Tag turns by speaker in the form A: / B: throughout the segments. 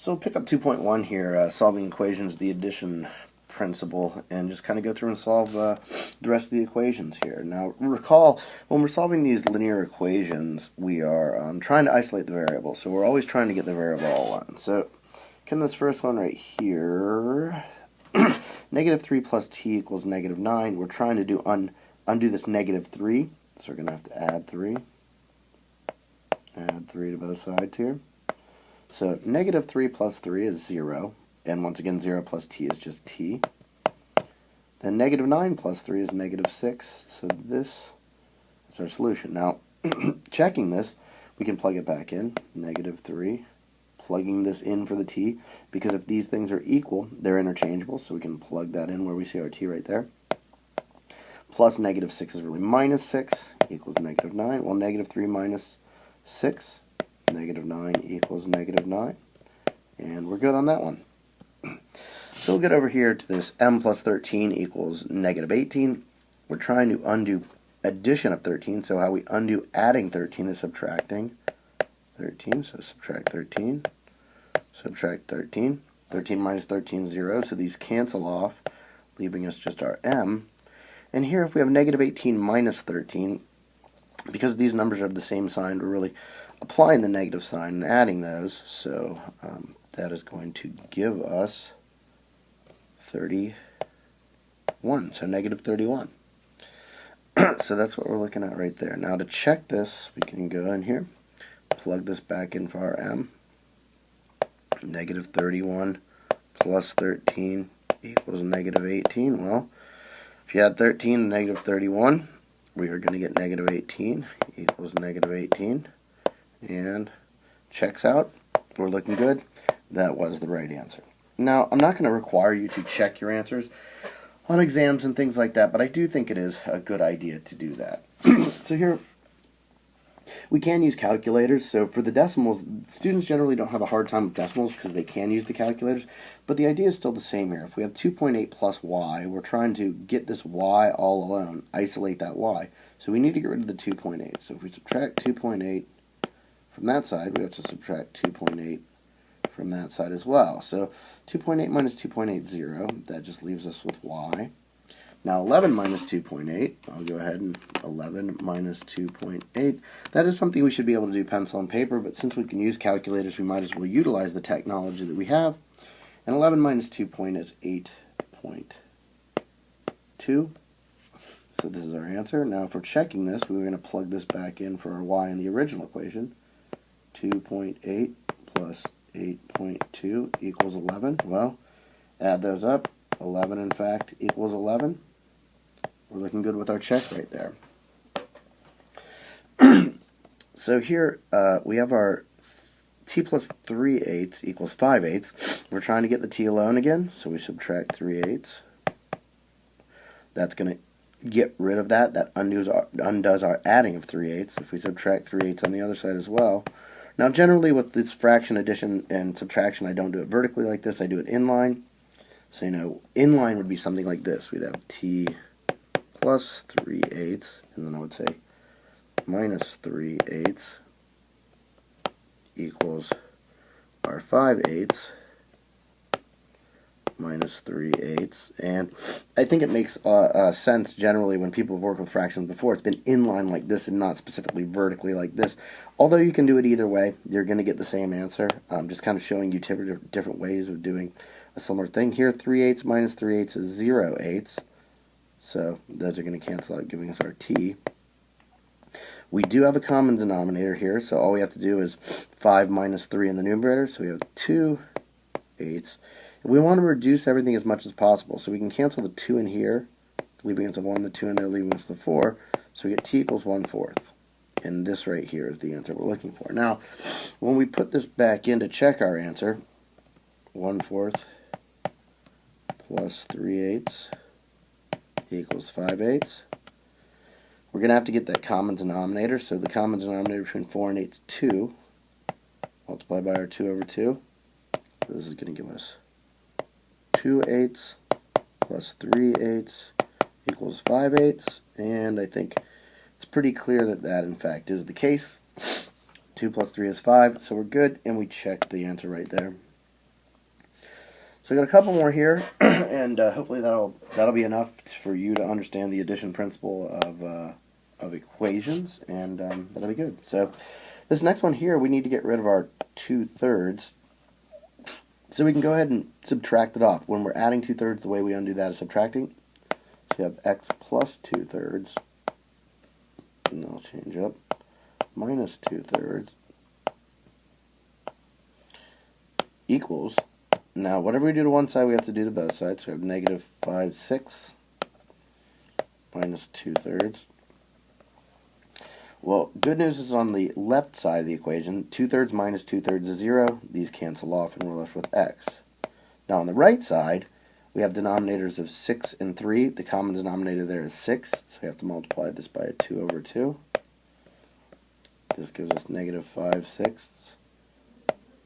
A: So we'll pick up 2.1 here, solving equations, the addition principle, and just kind of go through and solve the rest of the equations here. Now recall, when we're solving these linear equations, we are trying to isolate the variable. So we're always trying to get the variable all one. So can this first one right here, negative 3 plus t equals negative 9. We're trying to do undo this negative 3. So we're going to have to add 3. Add 3 to both sides here. So negative 3 plus 3 is 0. And once again, 0 plus t is just t. Then negative 9 plus 3 is negative 6. So this is our solution. Now, checking this, we can plug it back in. Negative 3. Plugging this in for the t. Because if these things are equal, they're interchangeable. So we can plug that in where we see our t right there. Plus negative 6 is really minus 6 equals negative 9. Well, negative 3 minus 6, negative 9 equals negative 9. And we're good on that one. So we'll get over here to this m plus 13 equals negative 18. We're trying to undo addition of 13, so how we undo adding 13 is subtracting 13. So subtract 13, subtract 13. 13 minus 13 is 0, so these cancel off, leaving us just our m. And here if we have negative 18 minus 13, because these numbers are the same sign, we're really applying the negative sign and adding those, so that is going to give us 31, so negative 31. So that's what we're looking at right there. Now to check this, we can go in here, plug this back in for our m. Negative 31 plus 13 equals negative 18. Well, if you add 13 to negative 31, we are going to get negative 18 equals negative 18. And checks out. We're looking good. That was the right answer. Now, I'm not going to require you to check your answers on exams and things like that, but I do think it is a good idea to do that. So here, we can use calculators. So for the decimals, students generally don't have a hard time with decimals because they can use the calculators, but the idea is still the same here. If we have 2.8 plus y, we're trying to get this y all alone, isolate that y. So we need to get rid of the 2.8. So if we subtract 2.8 from that side, we have to subtract 2.8 from that side as well. So 2.8 minus 2.8 is 0. That just leaves us with y. Now 11 minus 2.8, I'll go ahead and 11 minus 2.8. That is something we should be able to do pencil and paper, but since we can use calculators, we might as well utilize the technology that we have. And 11 minus 2 is 8.2. So this is our answer. Now for checking this, we're going to plug this back in for our y in the original equation. 2.8 plus 8.2 equals 11. Well, add those up. 11, in fact, equals 11. We're looking good with our check right there. So here we have our t plus 3/8 equals 5/8. We're trying to get the t alone again, so we subtract 3/8. That's going to get rid of that. That undoes our adding of 3/8. If we subtract 3/8 on the other side as well. Now generally with this fraction addition and subtraction, I don't do it vertically like this, I do it inline. So inline would be something like this. We'd have t plus 3/8, and then I would say minus 3/8 equals our 5/8 minus 3/8. And I think it makes sense generally when people have worked with fractions before. It's been inline like this and not specifically vertically like this. Although you can do it either way, you're going to get the same answer. Just kind of showing you different ways of doing a similar thing. Here, 3/8 minus 3/8 is 0/8. So those are going to cancel out, giving us our t. We do have a common denominator here, so all we have to do is 5 minus 3 in the numerator. So we have 2/8. We want to reduce everything as much as possible, so we can cancel the 2 in here, leaving us a 1, the 2 in there, leaving us the 4. So we get t equals 1/4. And this right here is the answer we're looking for. Now, when we put this back in to check our answer, 1/4 plus 3/8 equals 5/8. We're going to have to get that common denominator. So the common denominator between 4 and 8 is 2. Multiplied by our 2 over 2. So this is going to give us 2/8 plus 3/8 equals 5/8. And I think it's pretty clear that that in fact is the case. 2 plus 3 is 5, so we're good, and we check the answer right there. So I got a couple more here, and hopefully that'll be enough for you to understand the addition principle of equations, and that'll be good. So this next one here, we need to get rid of our 2/3. So we can go ahead and subtract it off. When we're adding 2/3, the way we undo that is subtracting. So you have x plus 2/3, and that'll change up, minus 2/3, equals, now whatever we do to one side, we have to do to both sides. So we have negative 5/6 minus 2/3. Well, good news is on the left side of the equation, 2/3 minus 2/3 is 0. These cancel off, and we're left with x. Now on the right side, we have denominators of 6 and 3. The common denominator there is 6, so we have to multiply this by a 2 over 2. This gives us negative 5/6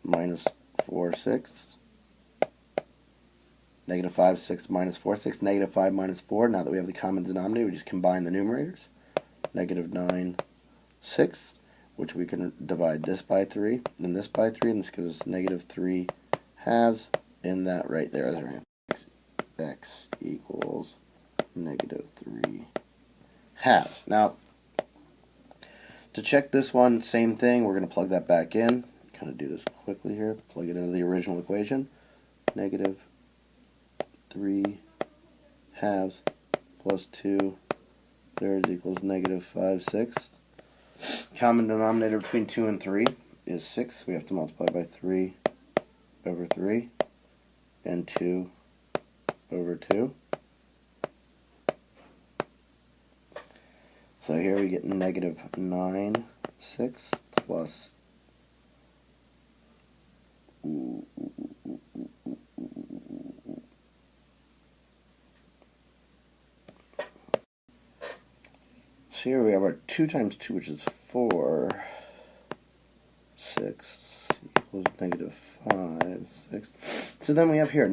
A: minus 4/6. Negative 5/6 minus 4/6, negative 5 minus 4. Now that we have the common denominator, we just combine the numerators. Negative 9/6, which we can divide this by 3, then this by 3, and this gives us negative 3/2, and that right there is our answer. X equals negative 3/2. Now, to check this one, same thing, we're going to plug that back in. Kind of do this quickly here. Plug it into the original equation. Negative 3/2 plus 2/3 equals negative 5/6. Common denominator between 2 and 3 is 6. We have to multiply by 3 over 3 and 2 over 2. So here we get negative 9/6 plus so here we have our 2 times 2, which is 4. 6 equals negative 5/6. So then we have here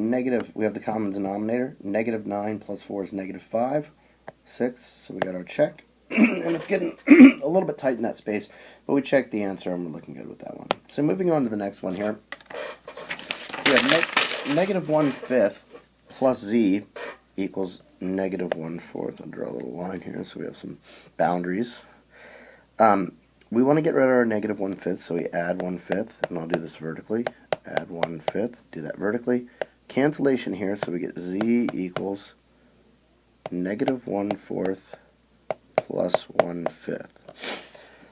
A: we have the common denominator. Negative 9 plus 4 is negative 5/6. So we got our check. And it's getting a little bit tight in that space, but we checked the answer and we're looking good with that one. So moving on to the next one here. We have negative 1/5 plus z equals negative 1/4. I'll draw a little line here so we have some boundaries. We want to get rid of our negative 1/5, so we add 1/5, and I'll do this vertically. Add 1/5, do that vertically. Cancellation here, so we get z equals negative 1/4 plus 1/5.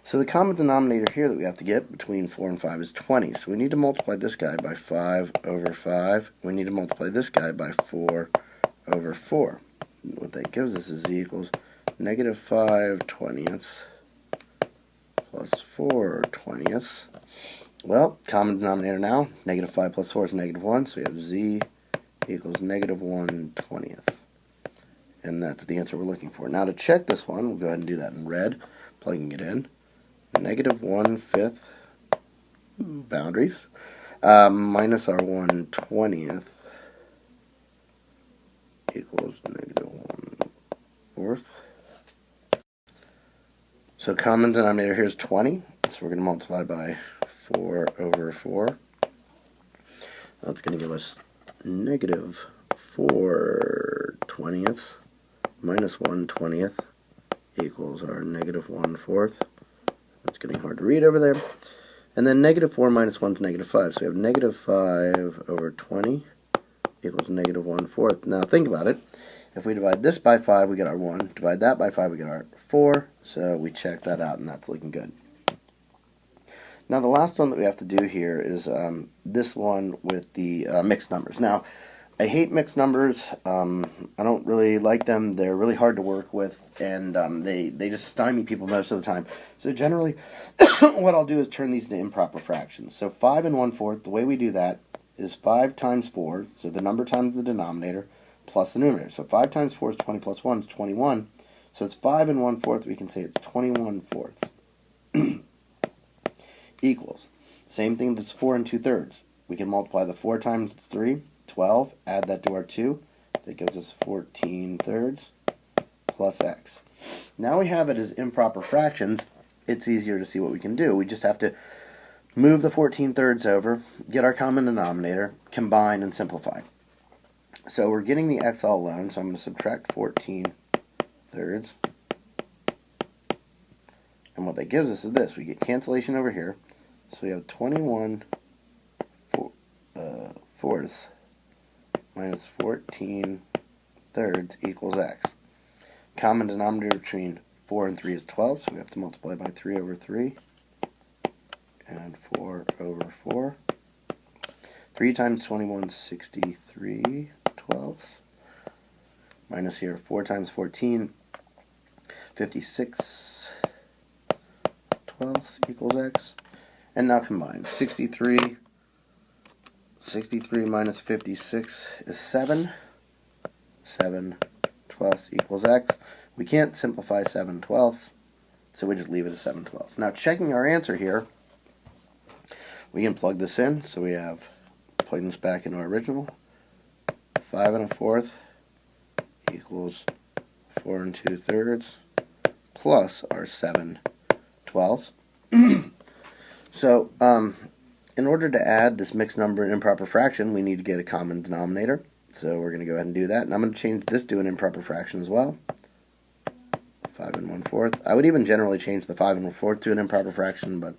A: So the common denominator here that we have to get between 4 and 5 is 20. So we need to multiply this guy by 5 over 5. We need to multiply this guy by 4 over 4. What that gives us is z equals negative 5/20 plus 4/20. Well, common denominator now, negative 5 plus 4 is negative 1, so we have z equals negative 1/20. And that's the answer we're looking for. Now to check this one, we'll go ahead and do that in red, plugging it in. Negative 1/5 boundaries minus our 1/20 equals negative 1/4. So common denominator here is 20, so we're going to multiply by 4 over 4. That's going to give us negative 4/20 minus 1/20 equals our negative 1/4. It's getting hard to read over there. And then negative 4 minus 1 is negative 5. So we have negative 5 over 20 equals negative 1/4. Now think about it. If we divide this by 5, we get our 1. Divide that by 5, we get our 4. So we check that out, and that's looking good. Now the last one that we have to do here is this one with the mixed numbers. Now, I hate mixed numbers. I don't really like them. They're really hard to work with, and they just stymie people most of the time. So generally, what I'll do is turn these into improper fractions. So 5 and 1/4, the way we do that is 5 times 4, so the number times the denominator, plus the numerator. So 5 times 4 is 20 plus 1 is 21. So it's 5 and 1/4, we can say it's 21/4 equals. Same thing, that's 4 and 2/3. We can multiply the 4 times 3, 12, add that to our 2, that gives us 14/3 plus x. Now we have it as improper fractions, it's easier to see what we can do. We just have to move the 14/3 over, get our common denominator, combine, and simplify. So we're getting the x all alone, so I'm going to subtract 14 thirds. And what that gives us is this. We get cancellation over here. So we have 21 fourths minus 14 thirds equals x. Common denominator between 4 and 3 is 12, so we have to multiply by 3 over 3 and 4 over 4. 3 times 21 is 63 twelfths. Minus here, 4 times 14, 56 twelfths equals x. And now combine. 63 minus 56 is 7. 7 twelfths equals x. We can't simplify 7 twelfths, so we just leave it as 7 twelfths. Now checking our answer here, we can plug this in. So we have, plugging this back into our original, 5 1/4 equals 4 2/3 plus our 7 twelfths. So, in order to add this mixed number and improper fraction, we need to get a common denominator. So we're going to go ahead and do that. And I'm going to change this to an improper fraction as well. 5 1/4. I would even generally change the 5 1/4 to an improper fraction, but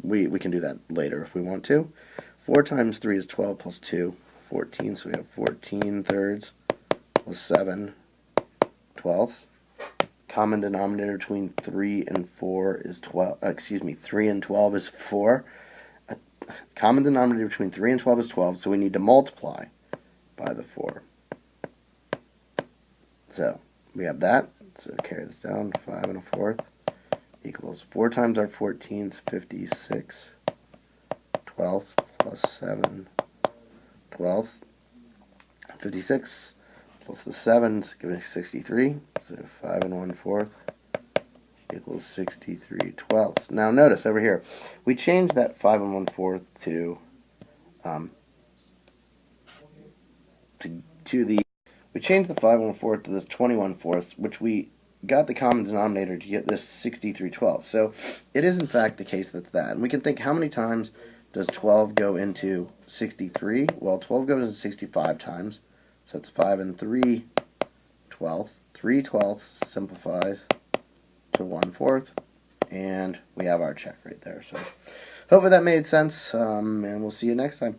A: we can do that later if we want to. 4 times 3 is 12 plus 2, 14. So we have 14 thirds plus 7 twelfths. Common denominator between 3 and 4 is 12. 3 and 12 is 4. Common denominator between 3 and 12 is 12, so we need to multiply by the 4. So we have that. So carry this down. 5 1/4 equals 4 times our 14 is 56 twelfths plus 7 twelfths. 56 plus the 7's giving us 63. So 5 1/4 equals 63 twelfths. Now notice over here, we changed that 5 1/4 we changed the 5 1/4 to this 21 fourths, which we got the common denominator to get this 63 twelfths. So it is in fact the case that's that. And we can think, how many times does 12 go into 63? Well, 12 goes into 65 times. So it's 5 3 twelfths. 3 twelfths simplifies to 1/4, and we have our check right there. So hopefully that made sense, and we'll see you next time.